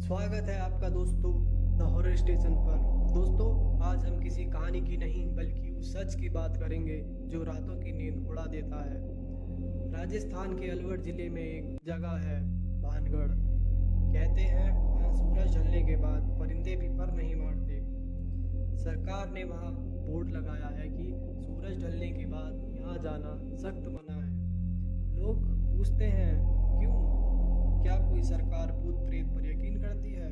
स्वागत है आपका दोस्तों द हॉरर स्टेशन पर। दोस्तों, आज हम किसी कहानी की नहीं बल्कि उस सच की बात करेंगे जो रातों की नींद उड़ा देता है। राजस्थान के अलवर जिले में एक जगह है, भानगढ़। कहते हैं यहाँ सूरज ढलने के बाद परिंदे भी पर नहीं मारते। सरकार ने वहाँ बोर्ड लगाया है कि सूरज ढलने के बाद यहाँ जाना सख्त मना है। लोग पूछते हैं क्यों? क्या कोई सरकार भूत प्रेत पर यकीन करती है?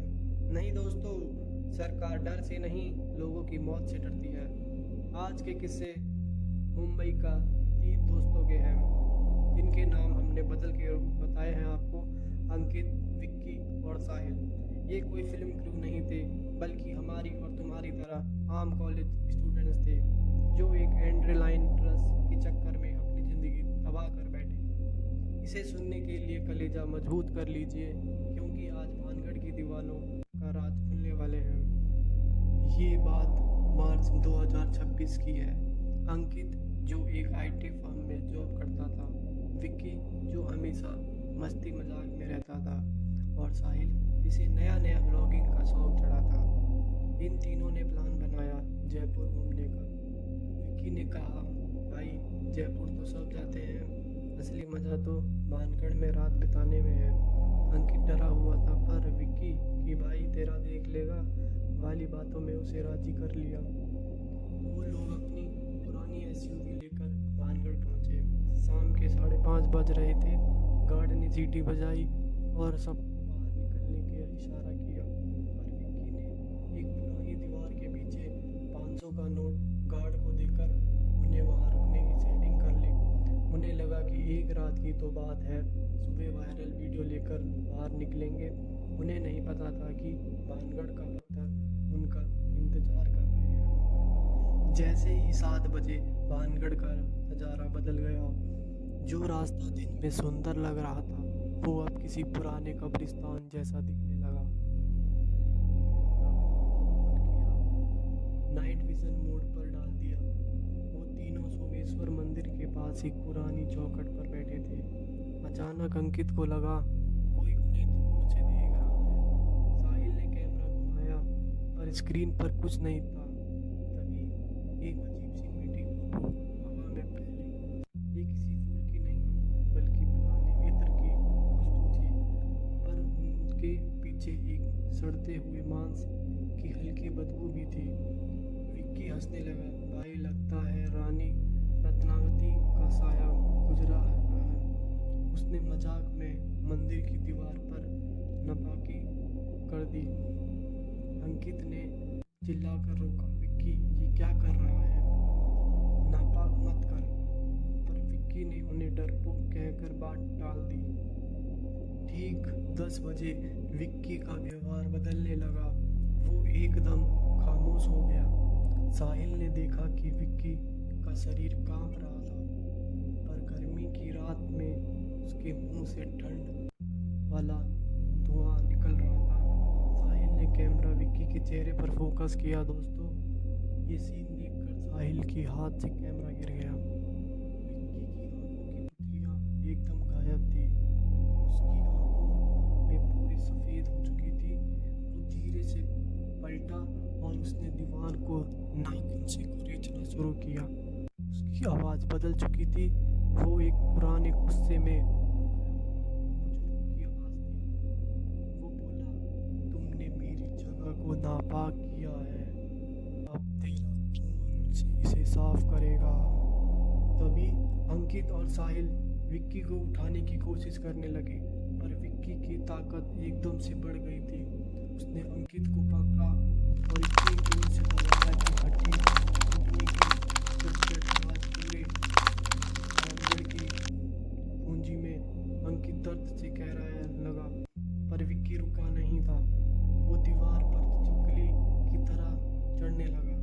नहीं दोस्तों, सरकार डर से नहीं, लोगों की मौत से डरती है। आज के किस्से मुंबई का 3 दोस्तों के हैं, जिनके नाम हमने बदल के बताए हैं आपको, अंकित, विक्की और साहिल। ये कोई फिल्म क्रू नहीं थे, बल्कि हमारी और तुम्हारी तरह आम कॉलेज स्टूडेंट्स थे, जो एक एंड्रेलाइन रस के चक्कर में अपनी ज़िंदगी तबाह कर बैठे। इसे सुनने के लिए कलेजा मजबूत कर लीजिए, क्योंकि आज भानगढ़ की दीवानों का राज खुलने वाले हैं। ये बात मार्च 2026 की है। अंकित, जो एक IT फर्म में जॉब करता था, विक्की, जो हमेशा मस्ती मजाक में रहता था, और साहिल, जिसे नया नया ब्लॉगिंग का शौक चढ़ा था। इन तीनों ने प्लान बनाया जयपुर घूमने का। विक्की ने कहा, भाई जयपुर तो सब जाते हैं, असली मज़ा तो भानगढ़ में रात बिताने में है। अंकित डरा हुआ था, पर विक्की कि भाई तेरा देख लेगा वाली बातों में उसे राजी कर लिया। वो लोग अपनी पुरानी SUV लेकर भानगढ़ पहुंचे। शाम के 5:30 बज रहे थे। गार्ड ने सीटी बजाई और सब बाहर निकलने के इशारा किया, पर विक्की ने एक पुरानी दीवार के पीछे 500 का नोट गार्ड को देकर उन्हें वहां रुकने की सेटिंग कर ली। उन्हें लगा कि एक रात की तो बात है, सुबह वायरल वीडियो लेकर बाहर निकलेंगे। उन्हें नहीं पता था कि भानगढ़ का पत्थर उनका इंतजार कर रहे हैं। जैसे ही 7 बजे भानगढ़ का नज़ारा बदल गया। जो रास्ता दिन में सुंदर लग रहा था, वो अब किसी पुराने कब्रिस्तान जैसा दिखने लगा। नाइट विजन मोड पर डाल दिया। वो तीनों सोमेश्वर मंदिर के पास एक पुरानी चौखट पर बैठे थे। अचानक अंकित को लगा कोई उन्हें दूर से देख रहा है। साहिल ने कैमरा घुमाया, पर स्क्रीन पर कुछ नहीं था। तभी एक अजीब सी मीठी खुशबू हवा में फैली। ये किसी फूल की नहीं, बल्कि पुराने इत्र की खुशबू थी, पर उनके पीछे एक सड़ते हुए मांस की हल्की बदबू भी थी। विक्की हंसने लगा, भाई लगता है रानी रत्नावती का साया गुजरा है। उसने मजाक में मंदिर की दीवार पर नपाकी कर दी। अंकित ने चिल्लाकर रोका, विक्की ये क्या कर रहा है? नापाक मत कर। पर विक्की ने उन्हें डरपोक कहकर बात टाल दी। ठीक 10 बजे विक्की का व्यवहार बदलने लगा। वो एकदम खामोश हो गया। साहिल ने देखा कि विक्की का शरीर कांप रहा था, पर गर्मी की रात में उसके मुंह से ठंड वाला धुआं निकल रहा था। साहिल ने कैमरा विक्की के चेहरे पर फोकस किया। दोस्तों, ये सीन देखकर साहिल की हाथ से कैमरा गिर गया। विक्की की आंखों की पुतलियां एकदम गायब थी। उसकी आंखों में पूरी सफ़ेद हो चुकी थी। वो धीरे से पलटा और उसने दीवार को नाखून से कुरेदना शुरू किया। उसकी आवाज़ बदल चुकी थी। वो एक पुराने गुस्से में बुजुर्ग की आवाज़ थी। वो बोला, तुमने मेरी जगह को नापाक किया है, अब तेरा खून से इसे साफ करेगा। तभी अंकित और साहिल विक्की को उठाने की कोशिश करने लगे, पर विक्की की ताकत एकदम से बढ़ गई थी। उसने अंकित को पकड़ा और इतनी जोर से दबाया कि हड्डी टूटने की आवाज़ पूरे भानगढ़ की पूंजी में। अंकित दर्द से कह रहा लगा, पर विक्की रुका नहीं था। वो दीवार पर छिपकली की तरह चढ़ने लगा।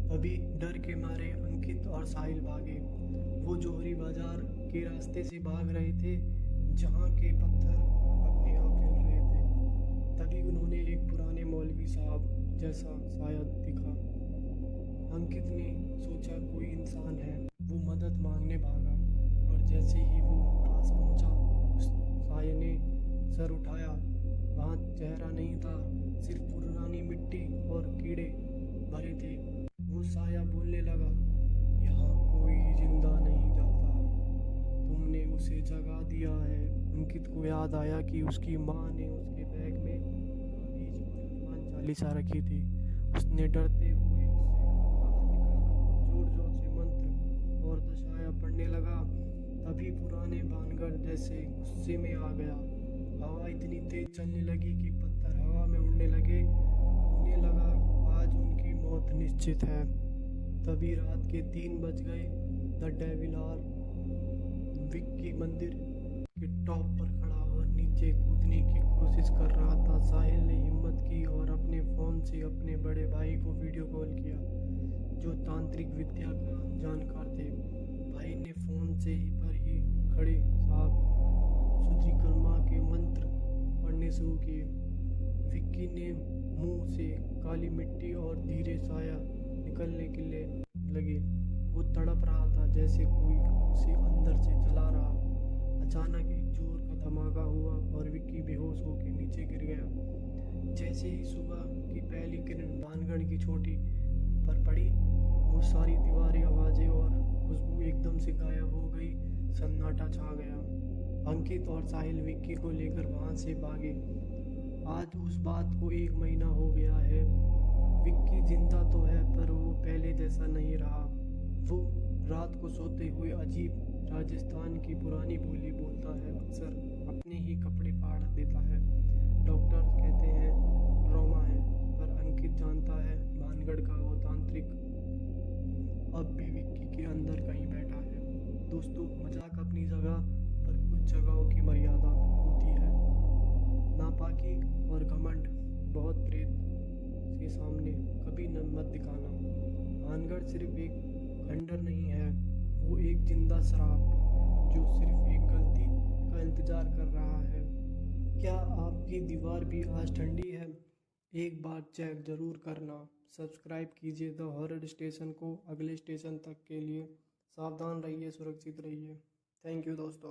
तभी डर के मारे अंकित और साहिल भागे। वो जोहरी बाजार के रास्ते से भाग रहे थे, जहाँ के पत्थर अपने आप हिल रहे थे। तभी उन्होंने एक पुराने मौलवी साहब जैसा शायद दिखा। अंकित ने सोचा कोई इंसान है। वो मदद मांगने भागा, पर जैसे ही वो पास पहुंचा, उस साये ने सर उठाया। वहाँ चेहरा नहीं था, सिर्फ पुरानी मिट्टी और कीड़े भरे थे। वो साया बोलने लगा, यहाँ कोई जिंदा नहीं जाता, तुमने उसे जगा दिया है। अंकित को याद आया कि उसकी माँ ने उसके बैग में ताबीज और हनुमान चालीसा रखी थी। उसने डरते हुए उसे बाहर निकाला, जोर जोर से मंत्र और दशाया पढ़ने लगा। तभी पुराने बानगढ़ जैसे गुस्से में आ गया। हवा इतनी तेज चलने लगी कि पत्थर हवा में उड़ने लगे। उन्हें लगा आज उनकी मौत निश्चित है। तभी रात के 3 बज गए। द डेविलार विक्की मंदिर के टॉप पर खड़ा और नीचे कूदने की कोशिश कर रहा था। साहिल ने हिम्मत की और अपने फ़ोन से अपने बड़े भाई को वीडियो कॉल किया, जो तांत्रिक विद्या का जानकार थे। भाई ने फ़ोन से ही पर ही खड़े साहब शुद्धिकर्मा के मंत्र पढ़ने शुरू किए। विक्की ने मुंह से काली मिट्टी और धीरे साया निकलने के लिए लगे। वो तड़प रहा था जैसे कोई उसे अंदर से जला रहा। अचानक एक जोर का धमाका हुआ और विक्की बेहोश होकर नीचे गिर गया। जैसे ही सुबह की पहली किरण बानगढ़ की चोटी पर पड़ी, वो सारी दीवारें, आवाजें और खुशबू एकदम से गायब हो गई। सन्नाटा छा गया। अंकित और साहिल विक्की को लेकर वहां से भागे। आज उस बात को 1 महीना हो गया है। विक्की जिंदा तो है, पर वो पहले जैसा नहीं रहा। वो रात को सोते हुए अजीब राजस्थान की पुरानी बोली बोलता है, अक्सर अपने ही कपड़े फाड़ देता है। डॉक्टर कहते हैं ट्रॉमा है, पर अंकित जानता है भानगढ़ का वो तांत्रिक अब भी विक्की के अंदर कहीं बैठा है। दोस्तों, मजाक अपनी जगह, पर कुछ जगहों की मर्यादा होती है। नापाकी और घमंड बहुत प्रेत के सामने कभी न मत दिखाना। भानगढ़ सिर्फ एक खंडर नहीं है, वो एक जिंदा शराब जो सिर्फ एक गलती का इंतजार कर रहा है। क्या आपकी दीवार भी आज ठंडी है? एक बार चेक जरूर करना। सब्सक्राइब कीजिए द हॉरर स्टेशन को। अगले स्टेशन तक के लिए सावधान रहिए, सुरक्षित रहिए। थैंक यू दोस्तों।